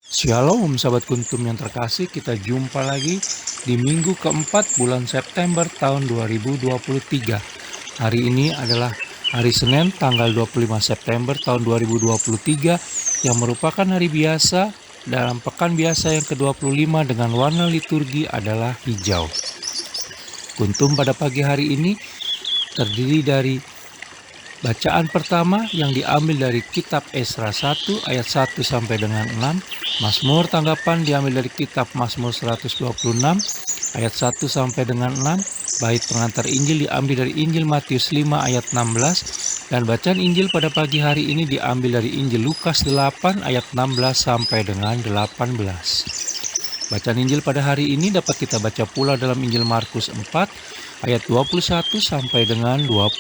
Shalom sahabat kuntum yang terkasih, kita jumpa lagi di minggu keempat bulan September tahun 2023. Hari ini adalah hari Senin tanggal 25 September tahun 2023 yang merupakan hari biasa dalam pekan biasa yang ke-25 dengan warna liturgi adalah hijau. Kuntum pada pagi hari ini terdiri dari bacaan pertama yang diambil dari kitab Esra 1 ayat 1 sampai dengan 6. Mazmur tanggapan diambil dari kitab Mazmur 126 ayat 1 sampai dengan 6. Bait pengantar Injil diambil dari Injil Matius 5 ayat 16. Dan bacaan Injil pada pagi hari ini diambil dari Injil Lukas 8 ayat 16 sampai dengan 18. Bacaan Injil pada hari ini dapat kita baca pula dalam Injil Markus 4 ayat 21 sampai dengan 25.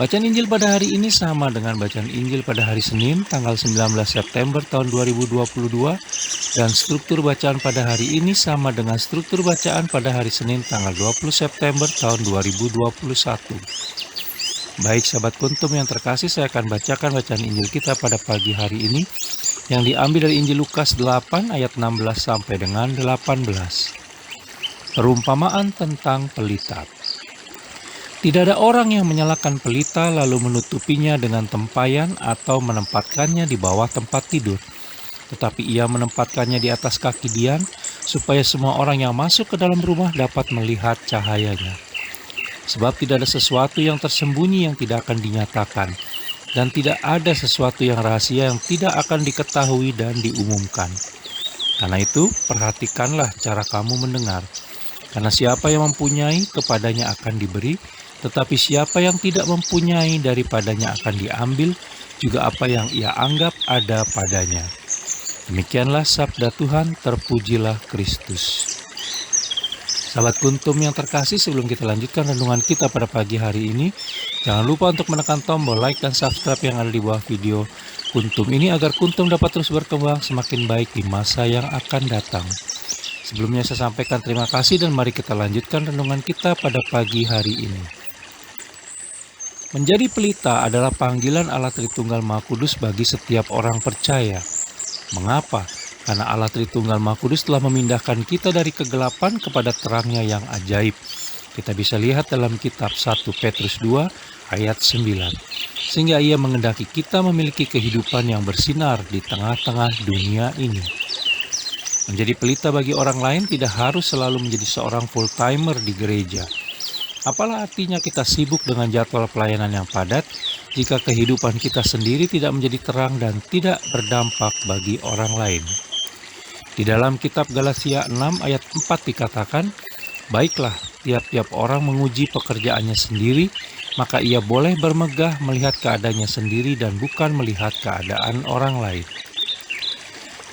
Bacaan Injil pada hari ini sama dengan bacaan Injil pada hari Senin tanggal 19 September tahun 2022 dan struktur bacaan pada hari ini sama dengan struktur bacaan pada hari Senin tanggal 20 September tahun 2021. Baik sahabat kuntum yang terkasih, saya akan bacakan bacaan Injil kita pada pagi hari ini yang diambil dari Injil Lukas 8 ayat 16 sampai dengan 18. Perumpamaan tentang pelita. Tidak ada orang yang menyalakan pelita lalu menutupinya dengan tempayan atau menempatkannya di bawah tempat tidur. Tetapi ia menempatkannya di atas kaki Dian, supaya semua orang yang masuk ke dalam rumah dapat melihat cahayanya. Sebab tidak ada sesuatu yang tersembunyi yang tidak akan dinyatakan, dan tidak ada sesuatu yang rahasia yang tidak akan diketahui dan diumumkan. Karena itu, perhatikanlah cara kamu mendengar. Karena siapa yang mempunyai, kepadanya akan diberi, tetapi siapa yang tidak mempunyai, daripadanya akan diambil juga apa yang ia anggap ada padanya. Demikianlah sabda Tuhan, terpujilah Kristus. Sahabat kuntum yang terkasih, sebelum kita lanjutkan renungan kita pada pagi hari ini, jangan lupa untuk menekan tombol like dan subscribe yang ada di bawah video kuntum ini agar kuntum dapat terus berkembang semakin baik di masa yang akan datang. Sebelumnya saya sampaikan terima kasih dan mari kita lanjutkan renungan kita pada pagi hari ini. Menjadi pelita adalah panggilan Allah Tritunggal Maha Kudus bagi setiap orang percaya. Mengapa? Karena Allah Tritunggal Maha Kudus telah memindahkan kita dari kegelapan kepada terangnya yang ajaib. Kita bisa lihat dalam kitab 1 Petrus 2 ayat 9. Sehingga ia mengendaki kita memiliki kehidupan yang bersinar di tengah-tengah dunia ini. Menjadi pelita bagi orang lain tidak harus selalu menjadi seorang full-timer di gereja. Apalah artinya kita sibuk dengan jadwal pelayanan yang padat jika kehidupan kita sendiri tidak menjadi terang dan tidak berdampak bagi orang lain. Di dalam kitab Galatia 6 ayat 4 dikatakan, baiklah, tiap-tiap orang menguji pekerjaannya sendiri, maka ia boleh bermegah melihat keadaannya sendiri dan bukan melihat keadaan orang lain.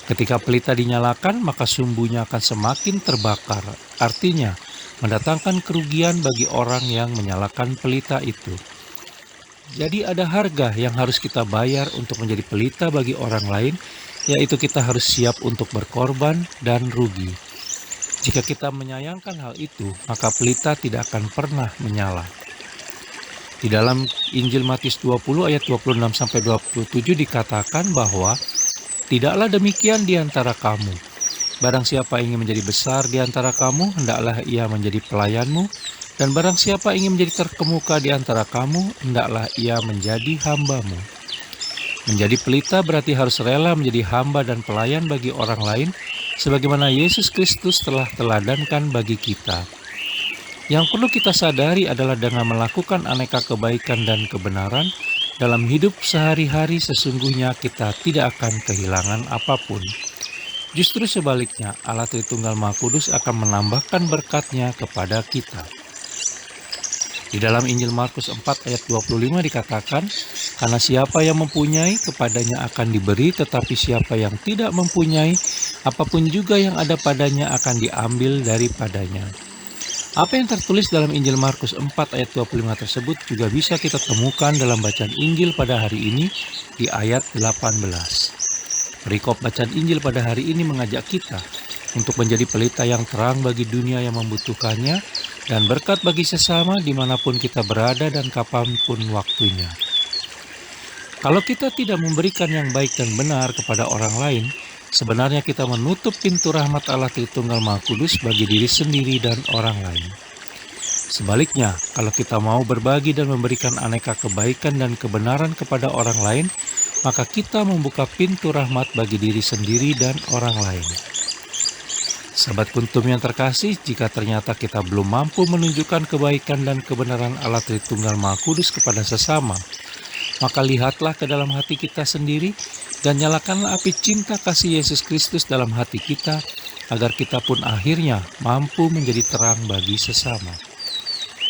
Ketika pelita dinyalakan, maka sumbunya akan semakin terbakar. Artinya, mendatangkan kerugian bagi orang yang menyalakan pelita itu. Jadi ada harga yang harus kita bayar untuk menjadi pelita bagi orang lain, yaitu kita harus siap untuk berkorban dan rugi. Jika kita menyayangkan hal itu, maka pelita tidak akan pernah menyala. Di dalam Injil Matius 20 ayat 26-27 dikatakan bahwa tidaklah demikian di antara kamu. Barang siapa ingin menjadi besar di antara kamu, hendaklah ia menjadi pelayanmu, dan barang siapa ingin menjadi terkemuka di antara kamu, hendaklah ia menjadi hambamu. Menjadi pelita berarti harus rela menjadi hamba dan pelayan bagi orang lain, sebagaimana Yesus Kristus telah teladankan bagi kita. Yang perlu kita sadari adalah dengan melakukan aneka kebaikan dan kebenaran, dalam hidup sehari-hari sesungguhnya kita tidak akan kehilangan apapun. Justru sebaliknya, Allah Tritunggal Maha Kudus akan menambahkan berkat-Nya kepada kita. Di dalam Injil Markus 4 ayat 25 dikatakan, karena siapa yang mempunyai, kepadanya akan diberi, tetapi siapa yang tidak mempunyai, apapun juga yang ada padanya akan diambil daripadanya. Apa yang tertulis dalam Injil Markus 4 ayat 25 tersebut juga bisa kita temukan dalam bacaan Injil pada hari ini di ayat 18. Perikop bacaan Injil pada hari ini mengajak kita untuk menjadi pelita yang terang bagi dunia yang membutuhkannya dan berkat bagi sesama dimanapun kita berada dan kapanpun waktunya. Kalau kita tidak memberikan yang baik dan benar kepada orang lain, sebenarnya kita menutup pintu rahmat Allah Tritunggal Maha Kudus bagi diri sendiri dan orang lain. Sebaliknya, kalau kita mau berbagi dan memberikan aneka kebaikan dan kebenaran kepada orang lain, maka kita membuka pintu rahmat bagi diri sendiri dan orang lain. Sahabat Kuntum yang terkasih, jika ternyata kita belum mampu menunjukkan kebaikan dan kebenaran Allah Tritunggal Maha Kudus kepada sesama, maka lihatlah ke dalam hati kita sendiri dan nyalakanlah api cinta kasih Yesus Kristus dalam hati kita, agar kita pun akhirnya mampu menjadi terang bagi sesama.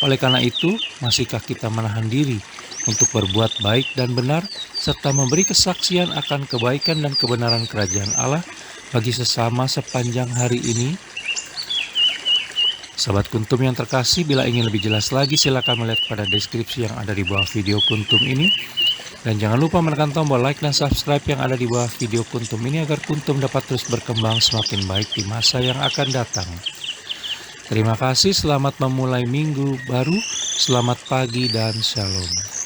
Oleh karena itu, masihkah kita menahan diri untuk berbuat baik dan benar, serta memberi kesaksian akan kebaikan dan kebenaran kerajaan Allah bagi sesama sepanjang hari ini? Sahabat Kuntum yang terkasih, bila ingin lebih jelas lagi silakan melihat pada deskripsi yang ada di bawah video Kuntum ini. Dan jangan lupa menekan tombol like dan subscribe yang ada di bawah video Kuntum ini agar Kuntum dapat terus berkembang semakin baik di masa yang akan datang. Terima kasih, selamat memulai minggu baru, selamat pagi dan shalom.